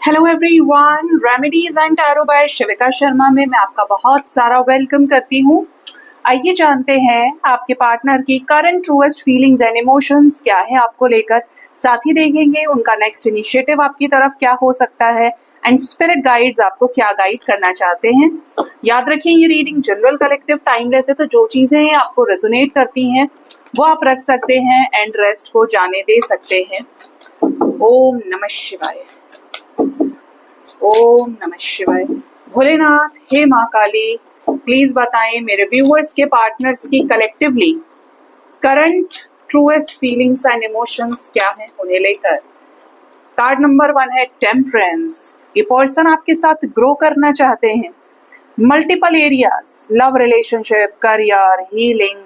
Hello everyone, remedies and tarot by Shivika Sharma में मैं आपका बहुत सारा वेलकम करती हूँ। आइए जानते हैं आपके पार्टनर की current truest feelings and emotions क्या है आपको लेकर। साथ ही देखेंगे उनका नेक्स्ट इनिशिएटिव आपकी तरफ क्या हो सकता है एंड स्पिरिट गाइड्स आपको क्या गाइड करना चाहते हैं। याद रखिए ये रीडिंग जनरल कलेक्टिव टाइमलेस है, तो जो चीजें आपको रेजोनेट करती हैं वो आप रख सकते हैं एंड रेस्ट को जाने दे सकते हैं। ओम नमः शिवाय। ओम नमः शिवाय। भोलेनाथ, हे माँ काली, प्लीज बताएं मेरे व्यूअर्स के पार्टनर्स की collectively current truest feelings and emotions क्या है उन्हें लेकर। कार्ड नंबर 1 है टेम्परेंस। ये पर्सन आपके साथ ग्रो करना चाहते हैं multiple areas, love relationship, career, healing,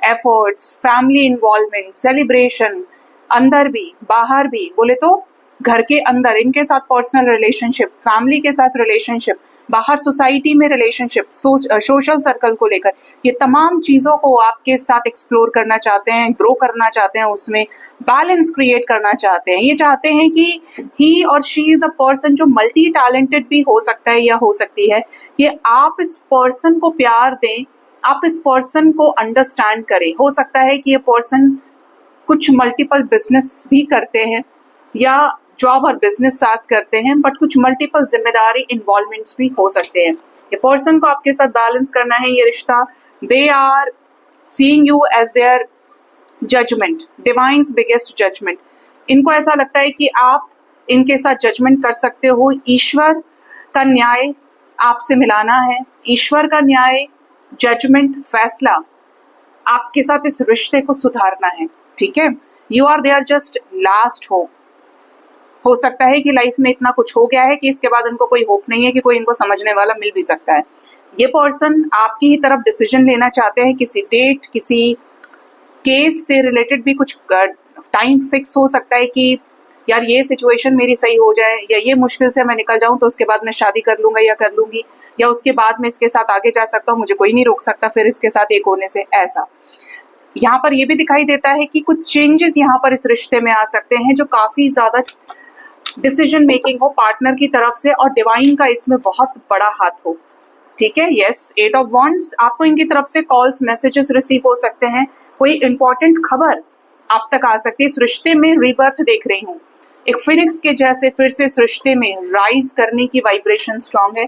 efforts, family involvement, celebration, अंदर भी बाहर भी, बोले तो घर के अंदर इनके साथ पर्सनल रिलेशनशिप, फैमिली के साथ रिलेशनशिप, बाहर सोसाइटी में रिलेशनशिप, सोशल सर्कल को लेकर, ये तमाम चीज़ों को आपके साथ एक्सप्लोर करना चाहते हैं, ग्रो करना चाहते हैं, उसमें बैलेंस क्रिएट करना चाहते हैं। ये चाहते हैं कि ही और शी इज अ पर्सन जो मल्टी टैलेंटेड भी हो सकता है या हो सकती है, कि आप इस पर्सन को प्यार दें, आप इस पर्सन को अंडरस्टैंड करें। हो सकता है कि ये पर्सन कुछ मल्टीपल बिजनेस भी करते हैं या जॉब और बिजनेस साथ करते हैं, बट कुछ मल्टीपल जिम्मेदारी इन्वॉल्वमेंट्स भी हो सकते हैं। ये पर्सन को आपके साथ बैलेंस करना है ये रिश्ता। They are seeing you as their judgement, divine's biggest judgement. इनको ऐसा लगता है कि आप इनके साथ जजमेंट कर सकते हो। ईश्वर का न्याय आपसे मिलाना है, ईश्वर का न्याय, जजमेंट, फैसला आपके साथ इस रिश्ते को सुधारना है। ठीक है, you are their just last hope. हो सकता है कि लाइफ में इतना कुछ हो गया है कि इसके बाद उनको कोई होप नहीं है कि कोई इनको समझने वाला मिल भी सकता है। ये पर्सन आपकी ही तरफ डिसीजन लेना चाहते हैं, किसी डेट, किसी केस से रिलेटेड भी कुछ टाइम फिक्स हो सकता है कि यार ये सिचुएशन मेरी सही हो जाए या ये मुश्किल से मैं निकल जाऊं तो उसके बाद मैं शादी कर लूंगा या कर लूंगी, या उसके बाद मैं इसके साथ आगे जा सकता हूँ, मुझे कोई नहीं रोक सकता फिर इसके साथ एक होने से। ऐसा यहाँ पर ये भी दिखाई देता है कि कुछ चेंजेस यहाँ पर इस रिश्ते में आ सकते हैं जो काफी ज्यादा डिसीजन मेकिंग हो पार्टनर की तरफ से, और डिवाइन का इसमें बहुत बड़ा हाथ हो। ठीक है, यस। 8 ऑफ वॉन्ड्स, आपको इनकी तरफ से कॉल्स, मैसेजेस रिसीव हो सकते हैं, कोई इंपॉर्टेंट खबर आप तक आ सकती है। इस रिश्ते में रीबर्थ देख रही हूँ, एक फिनिक्स के जैसे फिर से इस रिश्ते में राइज करने की वाइब्रेशन स्ट्रांग है।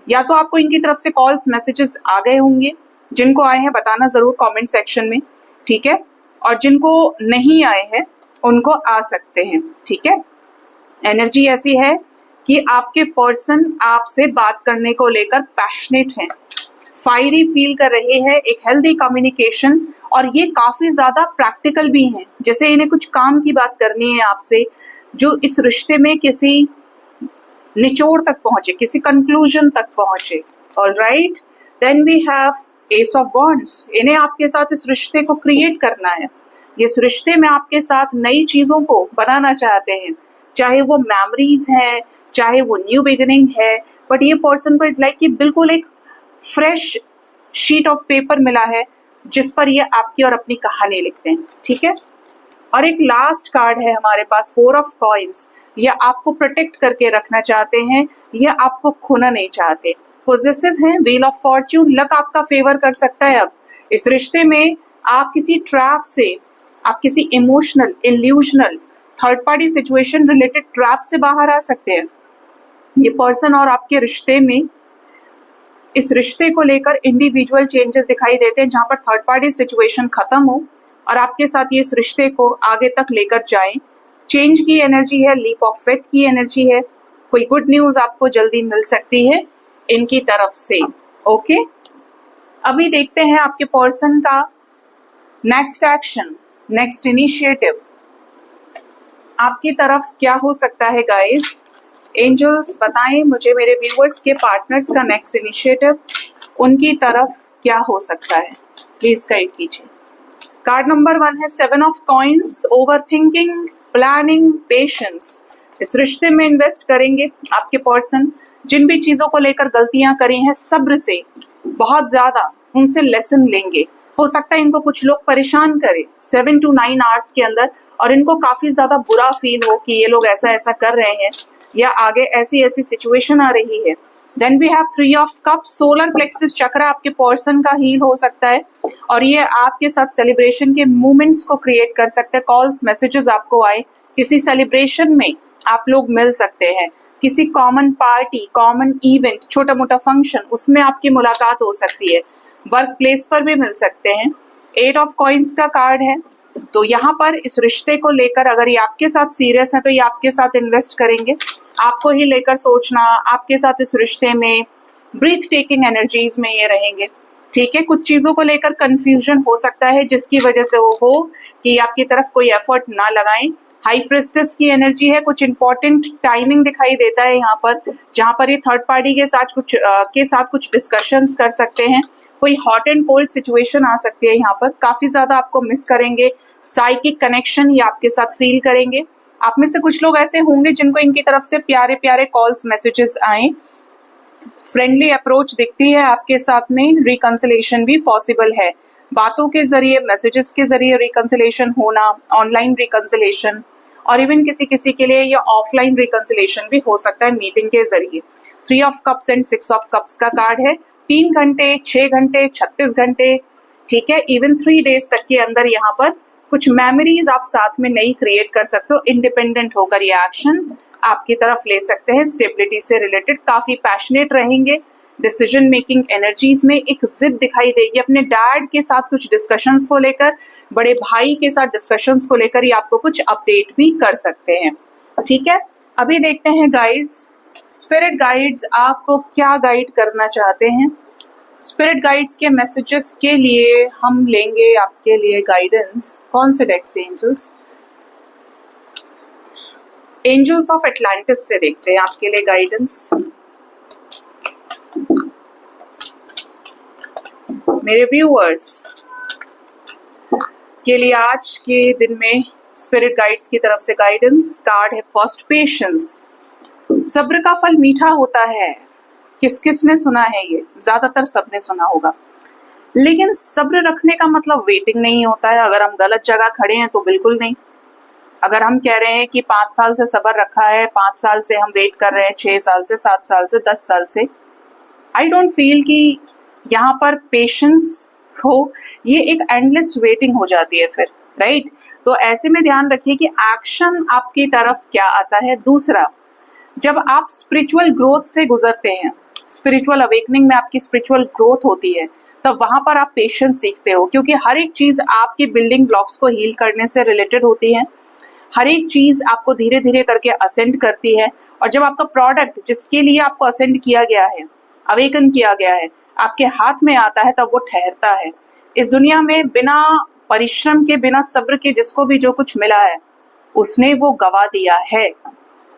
या तो आपको इनकी तरफ से कॉल्स, मैसेजेस आ गए होंगे, जिनको आए हैं बताना जरूर कमेंट सेक्शन में। ठीक है, और जिनको नहीं आए हैं उनको आ सकते हैं। ठीक है, एनर्जी ऐसी है कि आपके पर्सन आपसे बात करने को लेकर पैशनेट हैं, फायरी फील कर रहे हैं, एक हेल्दी कम्युनिकेशन, और ये काफी ज्यादा प्रैक्टिकल भी हैं, जैसे इन्हें कुछ काम की बात करनी है आपसे जो इस रिश्ते में किसी निचोड़ तक पहुंचे, किसी कंक्लूजन तक पहुंचे। Alright, then we have ace of wands. इन्हें आपके साथ इस रिश्ते को क्रिएट करना है, इस रिश्ते में आपके साथ नई चीजों को बनाना चाहते हैं, चाहे वो मेमोरीज है, चाहे वो न्यू बिगिनिंग है, बट ये पर्सन को इज लाइक कि बिल्कुल एक फ्रेश शीट ऑफ पेपर मिला है जिस पर ये आपकी और अपनी कहानी लिखते हैं। ठीक है, और एक लास्ट कार्ड है हमारे पास, 4 ऑफ कॉइन्स। ये आपको प्रोटेक्ट करके रखना चाहते हैं, ये आपको खोना नहीं चाहते, पॉजिटिव हैं, व्हील ऑफ फॉर्च्यून, लक आपका फेवर कर सकता है। अब इस रिश्ते में आप किसी ट्रैप से, आप किसी emotional, illusional, third party situation related trap से बाहर आ सकते हैं। ये पर्सन और आपके रिश्ते में, इस रिश्ते को लेकर इंडिविजुअल चेंजेस दिखाई देते हैं, जहां पर थर्ड पार्टी सिचुएशन खत्म हो और आपके साथ ये इस रिश्ते को आगे तक लेकर जाएं। चेंज की एनर्जी है, लीप ऑफ फेथ की एनर्जी है, कोई गुड न्यूज आपको जल्दी मिल सकती है इनकी तरफ से। ओके, अभी देखते हैं आपके पर्सन का नेक्स्ट एक्शन, नेक्स्ट इनिशिएटिव आपकी तरफ क्या हो सकता है। गाइस, एंजल्स बताएं मुझे मेरे व्यूअर्स के पार्टनर्स का नेक्स्ट इनिशिएटिव उनकी तरफ क्या हो सकता है, प्लीज गाइड कीजिए। कार्ड नंबर 1 है 7 of coins. Over thinking, planning, patience. इस रिश्ते में इन्वेस्ट करेंगे आपके पर्सन, जिन भी चीजों को लेकर गलतियां करी हैं सब्र से बहुत ज्यादा उनसे लेसन लेंगे। हो सकता है इनको कुछ लोग परेशान करें 7 to 9 आवर्स के अंदर, और इनको काफी ज्यादा बुरा फील हो कि ये लोग ऐसा ऐसा कर रहे हैं, या आगे ऐसी ऐसी सिचुएशन आ रही है। Then we have 3 of cups, solar plexus chakra आपके पर्सन का हील हो सकता है और ये आपके साथ सेलिब्रेशन के मोमेंट्स को क्रिएट कर सकते हैं। कॉल्स मैसेजेस आपको आए, किसी सेलिब्रेशन में आप लोग मिल सकते हैं, किसी कॉमन पार्टी, कॉमन इवेंट, छोटा मोटा फंक्शन, उसमें आपकी मुलाकात हो सकती है। वर्क प्लेस पर भी मिल सकते हैं। 8 ऑफ कॉइन्स का कार्ड है, तो यहाँ पर इस रिश्ते को लेकर अगर ये आपके साथ सीरियस है तो ये आपके साथ इन्वेस्ट करेंगे, आपको ही लेकर सोचना, आपके साथ इस रिश्ते में ब्रीथ टेकिंग एनर्जीज में ये रहेंगे। ठीक है, कुछ चीजों को लेकर कंफ्यूजन हो सकता है जिसकी वजह से वो हो कि आपकी तरफ कोई एफर्ट ना लगाएं। हाई प्रेस्टिस की एनर्जी है, कुछ इंपॉर्टेंट टाइमिंग दिखाई देता है यहाँ पर, जहाँ पर ये थर्ड पार्टी के साथ कुछ डिस्कशंस कर सकते हैं। कोई हॉट एंड कोल्ड सिचुएशन आ सकती है यहाँ पर, काफी ज्यादा आपको मिस करेंगे, साइकिक कनेक्शन ये आपके साथ फील करेंगे। आप में से कुछ लोग ऐसे होंगे जिनको इनकी तरफ से प्यारे प्यारे कॉल्स मैसेजेस आए, फ्रेंडली अप्रोच दिखती है आपके साथ में, रिकंसिलेशन भी पॉसिबल है। बातों के जरिए, मैसेजेस के जरिए रिकंसिलेशन होना, ऑनलाइन रिकंसिलेशन, और इवन किसी किसी के लिए ये ऑफलाइन रिकंसिलेशन भी हो सकता है मीटिंग के जरिए। 3 of cups and 6 of cups का कार्ड है। 3 घंटे, 6 घंटे, 36 घंटे, ठीक है, इवन 3 डेज तक के अंदर यहाँ पर कुछ मेमोरीज आप साथ में नई क्रिएट कर सकते हो। इंडिपेंडेंट होकर ये एक्शन आपकी तरफ ले सकते हैं। स्टेबिलिटी से रिलेटेड काफी पैशनेट रहेंगे। डिसीजन मेकिंग एनर्जीज में एक जिद दिखाई देगी, अपने डैड के साथ कुछ डिस्कशंस को लेकर, बड़े भाई के साथ डिस्कशंस को लेकर ये आपको कुछ अपडेट भी कर सकते हैं। ठीक है, अभी देखते हैं गाइस, स्पिरिट गाइड्स आपको क्या गाइड करना चाहते हैं। स्पिरिट गाइड्स के मैसेजेस के लिए हम लेंगे आपके लिए गाइडेंस। कौन से डेक से? एंजल्स ऑफ एटलांटिस से देखते हैं आपके लिए गाइडेंस। मेरे व्यूअर्स के लिए आज के दिन में स्पिरिट गाइड्स की तरफ से गाइडेंस कार्ड है फर्स्ट, पेशेंस। सब्र का फल मीठा होता है। किस किस ने सुना है ये? ज्यादातर सबने सुना होगा। लेकिन सब्र रखने का मतलब वेटिंग नहीं होता है। अगर हम गलत जगह खड़े हैं तो बिल्कुल नहीं। अगर हम कह रहे हैं कि 5 साल से सब्र रखा है, 5 साल से हम वेट कर रहे हैं, 6 साल से, 7 साल से, 10 साल से, आई डोंट फील कि यहाँ पर पेशेंस हो, ये एक एंडलेस वेटिंग हो जाती है फिर, राइट? तो ऐसे में ध्यान रखिए कि एक्शन आपकी तरफ क्या आता है। दूसरा, जब आप स्पिरिचुअल ग्रोथ से गुजरते हैं, स्पिरिचुअल अवेकनिंग में आपकी स्पिरिचुअल ग्रोथ होती है, तब वहां पर आप पेशेंस सीखते हो, क्योंकि हर एक चीज आपके बिल्डिंग ब्लॉक्स को हील करने से रिलेटेड होती है। हर एक चीज आपको धीरे धीरे करके असेंड करती है, और जब आपका प्रोडक्ट जिसके लिए आपको असेंड किया गया है, अवेकन किया गया है, आपके हाथ में आता है, तब वो ठहरता है। इस दुनिया में बिना परिश्रम के, बिना सब्र के जिसको भी जो कुछ मिला है, उसने वो गवा दिया है।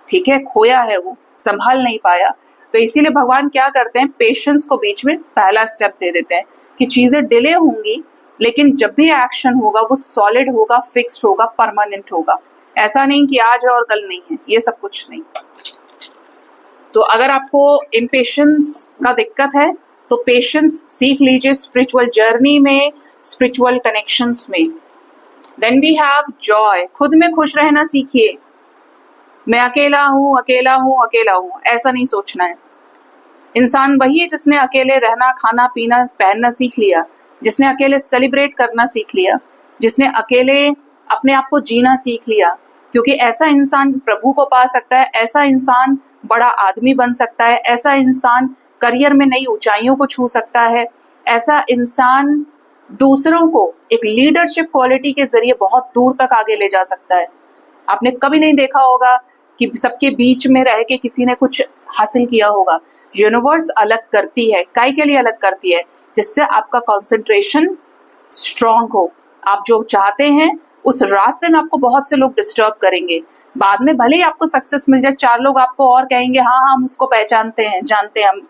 ठीक है, खोया है, वो संभाल नहीं पाया। तो इसीलिए भगवान क्या करते हैं, पेशेंस को बीच में पहला स्टेप दे देते हैं कि चीजें डिले होंगी, लेकिन जब भी एक्शन होगा वो सॉलिड होगा, फिक्स्ड होगा, परमानेंट होगा। ऐसा नहीं कि आज है और कल नहीं है, ये सब कुछ नहीं। तो अगर आपको इम्पेशेंस का दिक्कत है तो पेशेंस सीख लीजिए स्पिरिचुअल जर्नी में, स्पिरिचुअल कनेक्शंस में। देन वी हैव जॉय, खुद में खुश रहना सीखिए। मैं अकेला हूँ, अकेला हूँ, अकेला हूँ, ऐसा नहीं सोचना है। इंसान वही है जिसने अकेले रहना, खाना पीना, पहनना सीख लिया, जिसने अकेले सेलिब्रेट करना सीख लिया, जिसने अकेले अपने आप को जीना सीख लिया। क्योंकि ऐसा इंसान प्रभु को पा सकता है, ऐसा इंसान बड़ा आदमी बन सकता है, ऐसा इंसान करियर में नई ऊंचाइयों को छू सकता है, ऐसा इंसान दूसरों को एक लीडरशिप क्वालिटी के जरिए बहुत दूर तक आगे ले जा सकता है। आपने कभी नहीं देखा होगा कि सबके बीच में रह के किसी ने कुछ हासिल किया होगा। यूनिवर्स अलग करती है, काय के लिए अलग करती है? जिससे आपका कंसंट्रेशन स्ट्रांग हो। आप जो चाहते हैं उस रास्ते में आपको बहुत से लोग डिस्टर्ब करेंगे। बाद में भले ही आपको सक्सेस मिल जाए, 4 लोग आपको और कहेंगे हाँ हम उसको पहचानते हैं, जानते हैं, हम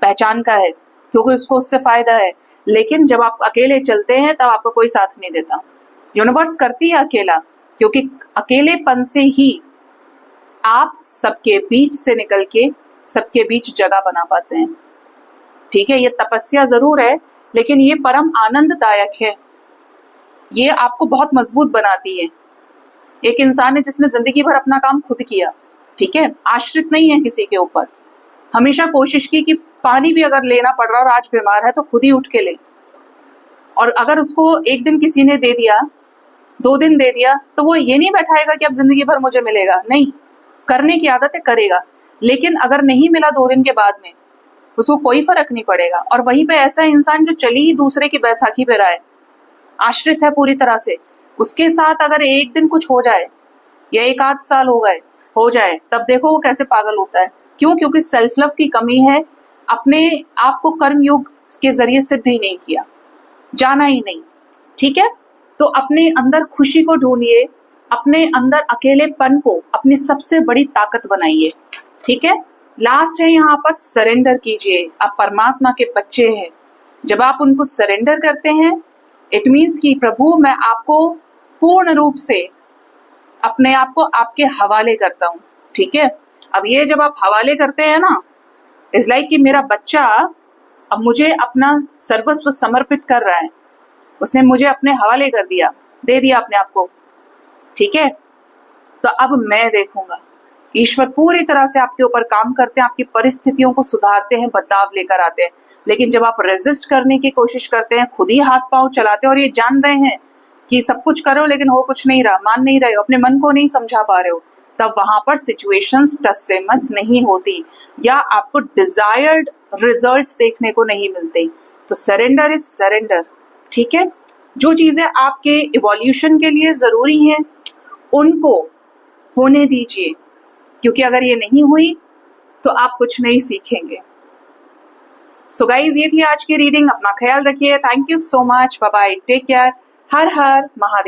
पहचान का है, क्योंकि उसको उससे फायदा है। लेकिन जब आप अकेले चलते हैं तब आपको कोई साथ नहीं देता। यूनिवर्स करती है अकेला, क्योंकि अकेलेपन से ही आप सबके बीच से निकल के सबके बीच जगह बना पाते हैं। ठीक है, ये तपस्या जरूर है, लेकिन ये परम आनंददायक है। ये आपको बहुत मजबूत बनाती है। एक इंसान है जिसने जिंदगी भर अपना काम खुद किया, ठीक है, आश्रित नहीं है किसी के ऊपर। हमेशा कोशिश की कि पानी भी अगर लेना पड़ रहा और आज बीमार है तो खुद ही उठ के ले, और अगर उसको एक दिन किसी ने दे दिया, 2 दिन दे दिया, तो वो ये नहीं बैठाएगा कि अब जिंदगी भर मुझे मिलेगा, नहीं, करने की आदत है, करेगा। लेकिन अगर नहीं मिला 2 दिन के बाद में, उसको कोई फर्क नहीं पड़ेगा। और वहीं पे ऐसा इंसान जो चली ही दूसरे की बैसाखी पे रहा है, आश्रित है पूरी तरह से, उसके साथ अगर एक दिन कुछ हो जाए या 1 आध साल हो जाए, तब देखो वो कैसे पागल होता है। क्यों? क्योंकि सेल्फ लव की कमी है, अपने आप को कर्मयोग के जरिए सिद्ध ही नहीं किया, जाना ही नहीं। ठीक है, तो अपने अंदर खुशी को ढूंढिए, अपने अंदर अकेलेपन को अपनी सबसे बड़ी ताकत बनाइए। ठीक है, लास्ट है यहाँ पर सरेंडर कीजिए। आप परमात्मा के बच्चे हैं, जब आप उनको सरेंडर करते हैं, इट मीन्स कि प्रभु मैं आपको पूर्ण रूप से अपने आप को आपके हवाले करता हूँ। ठीक है, अब ये जब आप हवाले करते हैं ना, इज लाइक कि मेरा बच्चा अब मुझे अपना सर्वस्व समर्पित कर रहा है, उसने मुझे अपने हवाले कर दिया, दे दिया अपने आप को। ठीक है, तो अब मैं देखूंगा। ईश्वर पूरी तरह से आपके ऊपर काम करते हैं, आपकी परिस्थितियों को सुधारते हैं, बदलाव लेकर आते हैं। लेकिन जब आप रेजिस्ट करने की कोशिश करते हैं, खुद ही हाथ पांव चलाते हैं और ये जान रहे हैं कि सब कुछ करो लेकिन हो कुछ नहीं रहा, मान नहीं रहे हो, अपने मन को नहीं समझा पा रहे हो, तब वहां पर सिचुएशंस टस से मस नहीं होती या आपको डिजायर्ड रिजल्ट्स देखने को नहीं मिलते। तो सरेंडर इज सरेंडर। ठीक है, जो चीजें आपके इवोल्यूशन के लिए जरूरी हैं उनको होने दीजिए, क्योंकि अगर ये नहीं हुई तो आप कुछ नहीं सीखेंगे। सो गाइज, ये थी आज की रीडिंग। अपना ख्याल रखिए। Thank you so much. Bye bye, take care. हर हर महादेव।